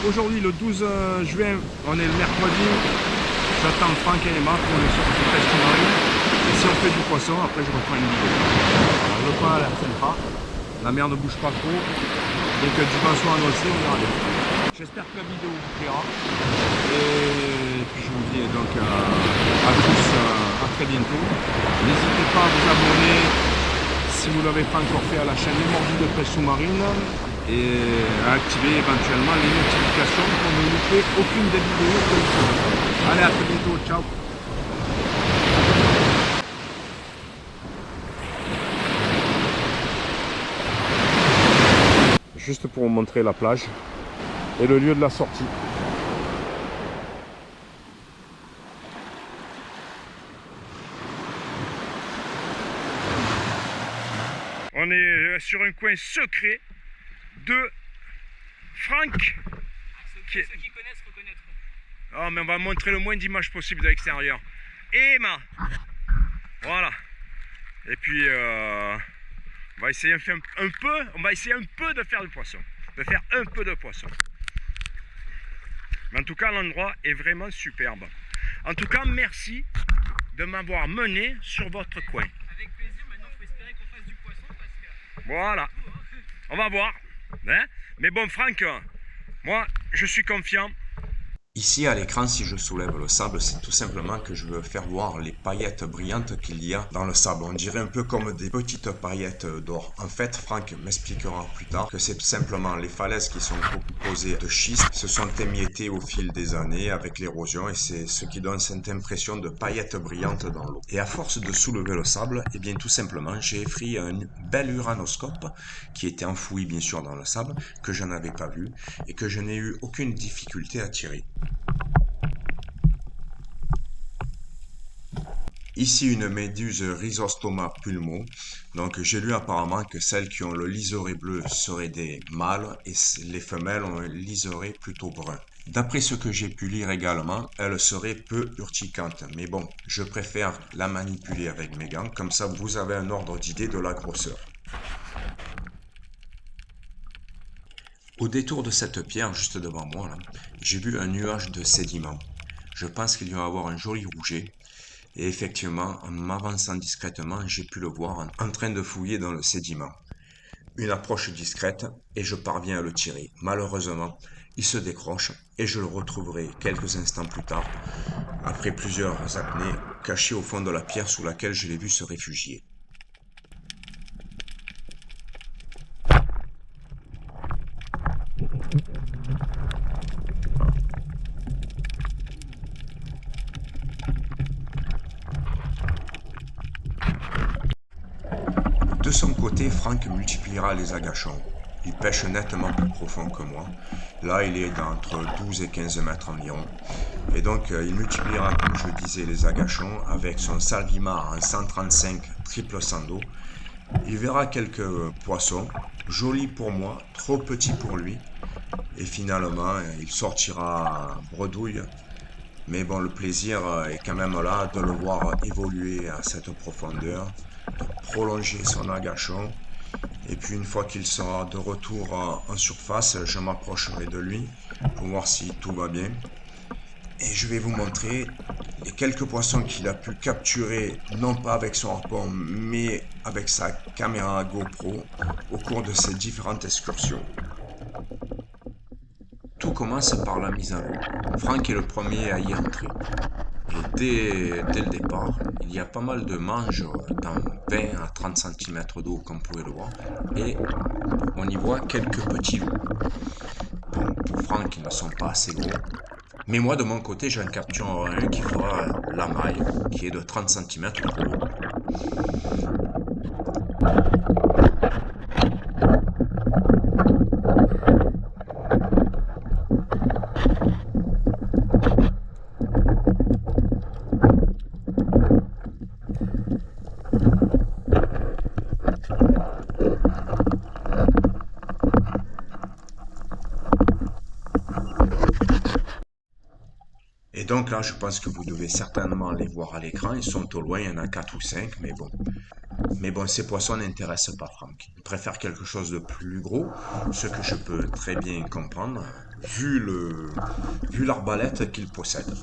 aujourd'hui le 12 juin, on est le mercredi. J'attends Franck et Emma pour le sortir de pêche sous-marine. Et si on fait du poisson, après je reprends une vidéo. Alors, le pas à la sympa. La mer ne bouge pas trop. Dès que le dimanche soit annoncé, on ira bien. J'espère que la vidéo vous plaira. Et puis je vous dis donc à tous à très bientôt. N'hésitez pas à vous abonner si vous ne l'avez pas encore fait à la chaîne Les Mordus de Pêche Sous-Marine et à activer éventuellement les notifications pour ne louper aucune des vidéos que vous faites. Allez, à très bientôt, ciao. Juste pour vous montrer la plage et le lieu de la sortie. On est sur un coin secret de Franck. Ceux qui connaissent reconnaîtront. Oh, mais on va montrer le moins d'images possible de l'extérieur. Et Emma. Voilà. Et puis on va essayer un peu de faire du poisson. De faire un peu de poisson. Mais en tout cas, l'endroit est vraiment superbe. En tout cas, merci de m'avoir mené sur votre coin. Avec plaisir, maintenant il faut espérer qu'on fasse du poisson parce que... Voilà. On va voir. Hein? Mais bon, Franck, moi, je suis confiant. Ici à l'écran, si je soulève le sable, c'est tout simplement que je veux faire voir les paillettes brillantes qu'il y a dans le sable. On dirait un peu comme des petites paillettes d'or. En fait, Franck m'expliquera plus tard que c'est tout simplement les falaises qui sont composées de schiste se sont émiettées au fil des années avec l'érosion et c'est ce qui donne cette impression de paillettes brillantes dans l'eau. Et à force de soulever le sable, eh bien tout simplement, j'ai effrayé un bel uranoscope qui était enfoui bien sûr dans le sable, que je n'avais pas vu et que je n'ai eu aucune difficulté à tirer. Ici une méduse Rhizostoma pulmo. Donc j'ai lu apparemment que celles qui ont le liseré bleu seraient des mâles et les femelles ont un liseré plutôt brun. D'après ce que j'ai pu lire également, elle serait peu urticante. Mais bon, je préfère la manipuler avec mes gants, comme ça vous avez un ordre d'idée de la grosseur. Au détour de cette pierre, juste devant moi, là, j'ai vu un nuage de sédiments. Je pense qu'il va y avoir un joli rouget. Et effectivement, en m'avançant discrètement, j'ai pu le voir en train de fouiller dans le sédiment. Une approche discrète et je parviens à le tirer. Malheureusement, il se décroche et je le retrouverai quelques instants plus tard, après plusieurs apnées, caché au fond de la pierre sous laquelle je l'ai vu se réfugier. De son côté, Franck multipliera les agachons. Il pêche nettement plus profond que moi. Là, il est entre 12 et 15 mètres environ. Et donc, il multipliera, comme je le disais, les agachons avec son Salvimar en 135 triple sando. Il verra quelques poissons, jolis pour moi, trop petits pour lui. Et finalement, il sortira bredouille. Mais bon, le plaisir est quand même là de le voir évoluer à cette profondeur, de prolonger son agachon. Et puis une fois qu'il sera de retour en surface, je m'approcherai de lui pour voir si tout va bien. Et je vais vous montrer les quelques poissons qu'il a pu capturer, non pas avec son harpon, mais avec sa caméra GoPro au cours de ses différentes excursions. Tout commence par la mise à l'eau. Franck est le premier à y entrer. Et dès le départ, il y a pas mal de manches dans 20 à 30 cm d'eau, comme vous pouvez le voir. Et on y voit quelques petits loups. Bon, pour Franck, ils ne sont pas assez gros. Mais moi, de mon côté, j'en capture un qui fera la maille, qui est de 30 cm de haut. Et donc là, je pense que vous devez certainement les voir à l'écran. Ils sont au loin, il y en a 4 ou 5, mais bon. Mais bon, ces poissons n'intéressent pas Franck. Il préfère quelque chose de plus gros, ce que je peux très bien comprendre. vu l'arbalète qu'il possède.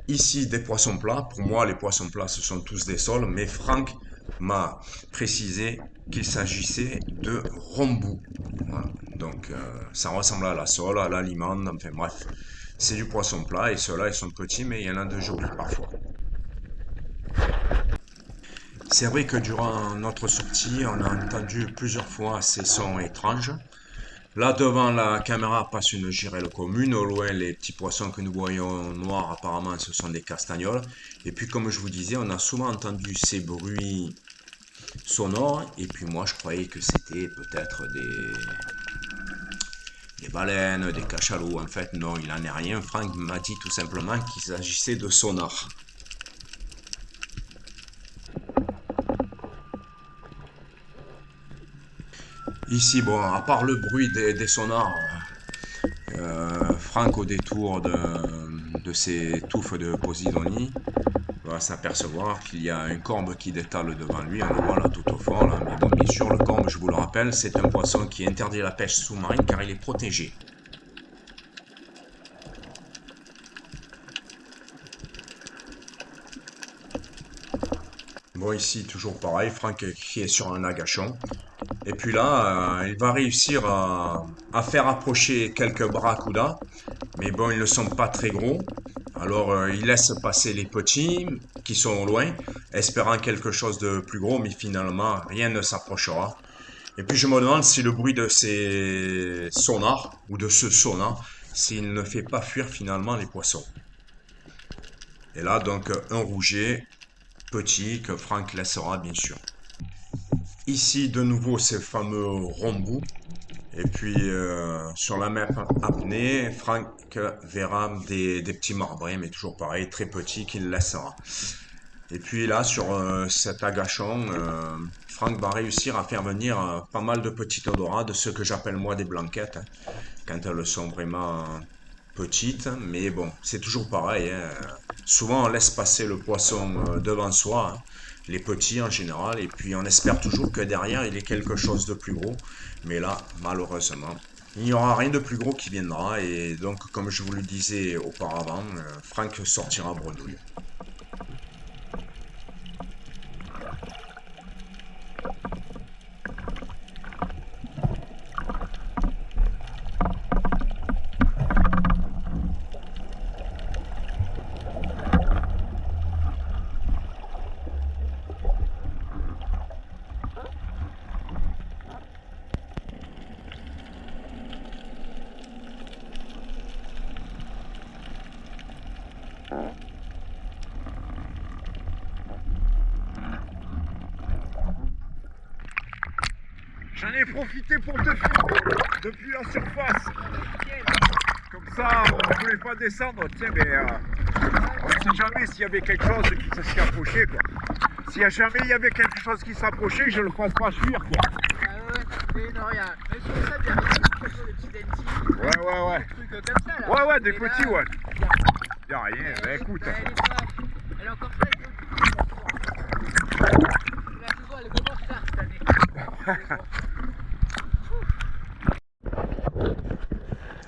Ici, des poissons plats. Pour moi, les poissons plats, ce sont tous des sols, mais Franck m'a précisé qu'il s'agissait de rombou. Voilà. Donc, ça ressemble à la sole, à la limande, enfin bref. C'est du poisson plat et ceux-là, ils sont petits, mais il y en a de jolis parfois. C'est vrai que durant notre sortie, on a entendu plusieurs fois ces sons étranges. Là, devant la caméra passe une girelle commune. Au loin, les petits poissons que nous voyons noirs, apparemment, ce sont des castagnols. Et puis, comme je vous disais, on a souvent entendu ces bruits sonores. Et puis, moi, je croyais que c'était peut-être des baleines, des cachalots. En fait, non, il n'en est rien. Franck m'a dit tout simplement qu'il s'agissait de sonars. Ici, bon, à part le bruit des sonars, Franck, au détour de ces touffes de posidonie, va s'apercevoir qu'il y a un corbe qui détale devant lui. On le voit là tout au fond. Là. Mais bon, bien sûr, le corbe, je vous le rappelle, c'est un poisson qui est interdit à la pêche sous-marine car il est protégé. Bon, ici, toujours pareil, Franck qui est sur un agachon. Et puis là, il va réussir à faire approcher quelques barracudas. Mais bon, ils ne sont pas très gros. Alors, il laisse passer les petits qui sont au loin, espérant quelque chose de plus gros, mais finalement, rien ne s'approchera. Et puis, je me demande si le bruit de ces sonars, ou de ce sonar, s'il ne fait pas fuir finalement les poissons. Et là, donc, un rouget petit que Franck laissera, bien sûr. Ici, de nouveau, ces fameux rombous. Et puis, sur la même apnée, Franck verra des petits marbrés, mais toujours pareil, très petits, qu'il laissera. Et puis là, sur cet agachon, Franck va réussir à faire venir pas mal de petites dorades, ce que j'appelle moi des blanquettes, hein, quand elles sont vraiment petites. Mais bon, c'est toujours pareil, hein. Souvent, on laisse passer le poisson devant soi, hein, les petits en général, et puis on espère toujours que derrière, il y ait quelque chose de plus gros. Mais là, malheureusement, il n'y aura rien de plus gros qui viendra. Et donc, comme je vous le disais auparavant, Franck sortira bredouille. J'en ai profité pour te filmer depuis la surface. Comme ça, on ne voulait pas descendre. Tiens, mais on ne sait jamais s'il y avait quelque chose qui s'y approchait, quoi. S'il y a jamais il y avait quelque chose qui s'approchait, je le fasse pas fuir, quoi. Ah ouais, non, rien. Mais sur ça, il y a des petits dentis. Ouais. Des trucs comme ça, là. Ouais, des Et petits, là, ouais. Il n'y a rien, bah écoute. Elle est encore fraîche. Là, je vois, elle commence tard cette année.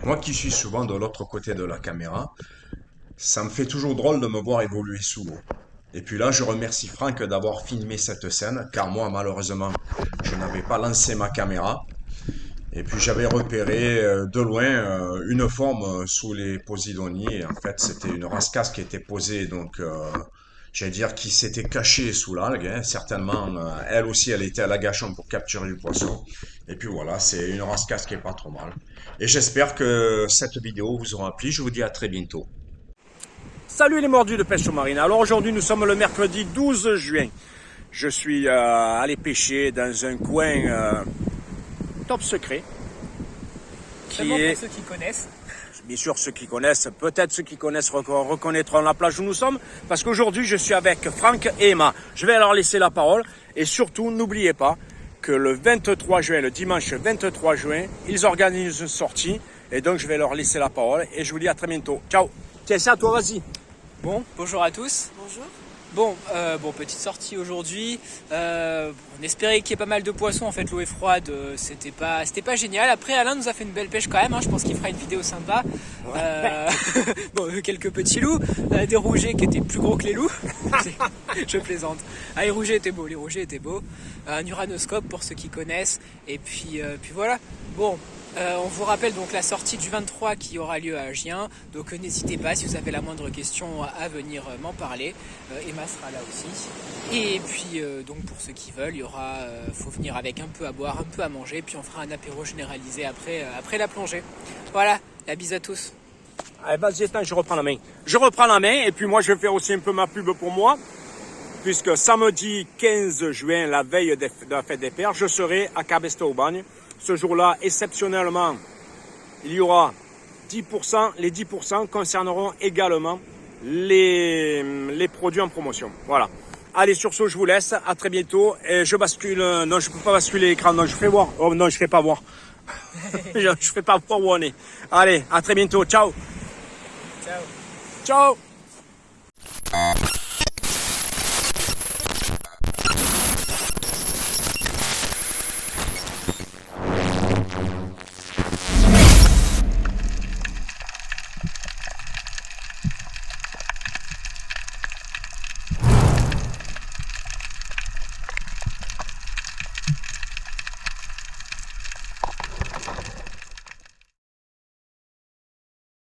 Moi qui suis souvent de l'autre côté de la caméra, ça me fait toujours drôle de me voir évoluer sous l'eau. Et puis là, je remercie Franck d'avoir filmé cette scène, car moi, malheureusement, je n'avais pas lancé ma caméra. Et puis j'avais repéré de loin une forme sous les posidonies. Et en fait, c'était une rascasse qui était posée, donc j'allais dire qui s'était cachée sous l'algue. Hein. Certainement, elle aussi, elle était à l'agachon pour capturer du poisson. Et puis voilà, c'est une rascasse qui est pas trop mal. Et j'espère que cette vidéo vous aura plu. Je vous dis à très bientôt. Salut les mordus de pêche sous-marine. Alors aujourd'hui, nous sommes le mercredi 12 juin. Je suis allé pêcher dans un coin top secret. Seulement pour ceux qui connaissent. Bien sûr, ceux qui connaissent, peut-être ceux qui connaissent reconnaîtront la plage où nous sommes, parce qu'aujourd'hui, je suis avec Franck et Emma. Je vais leur laisser la parole, et surtout, n'oubliez pas que le 23 juin, le dimanche 23 juin, ils organisent une sortie, et donc je vais leur laisser la parole, et je vous dis à très bientôt. Ciao. Tiens, c'est à toi, vas-y. Bon, bonjour à tous. Bonjour. Bon, petite sortie aujourd'hui. On espérait qu'il y ait pas mal de poissons. En fait, l'eau est froide, c'était pas génial. Après, Alain nous a fait une belle pêche quand même. Hein. Je pense qu'il fera une vidéo sympa. Bon, quelques petits loups, des rougets qui étaient plus gros que les loups. Je plaisante. Ah, les rougets étaient beaux. Un uranoscope pour ceux qui connaissent. Et puis voilà. Bon. On vous rappelle donc la sortie du 23 qui aura lieu à Gien, donc n'hésitez pas si vous avez la moindre question à venir m'en parler. Emma sera là aussi. Et puis donc pour ceux qui veulent, il y aura, faut venir avec un peu à boire, un peu à manger, puis on fera un apéro généralisé après la plongée. Voilà, la bise à tous. Allez, vas-y, je reprends la main. Je reprends la main et puis moi je vais faire aussi un peu ma pub pour moi. Puisque samedi 15 juin, la veille de la fête des pères, je serai à Cabestany-au-Bagne. Ce jour-là, exceptionnellement, il y aura 10%. Les 10% concerneront également les produits en promotion. Voilà. Allez, sur ce, je vous laisse. À très bientôt. Et je bascule. Non, je ne peux pas basculer l'écran. Non, je fais voir. Oh non, je ne fais pas voir. Je ne fais pas voir où on est. Allez, à très bientôt. Ciao. Ciao. Ciao.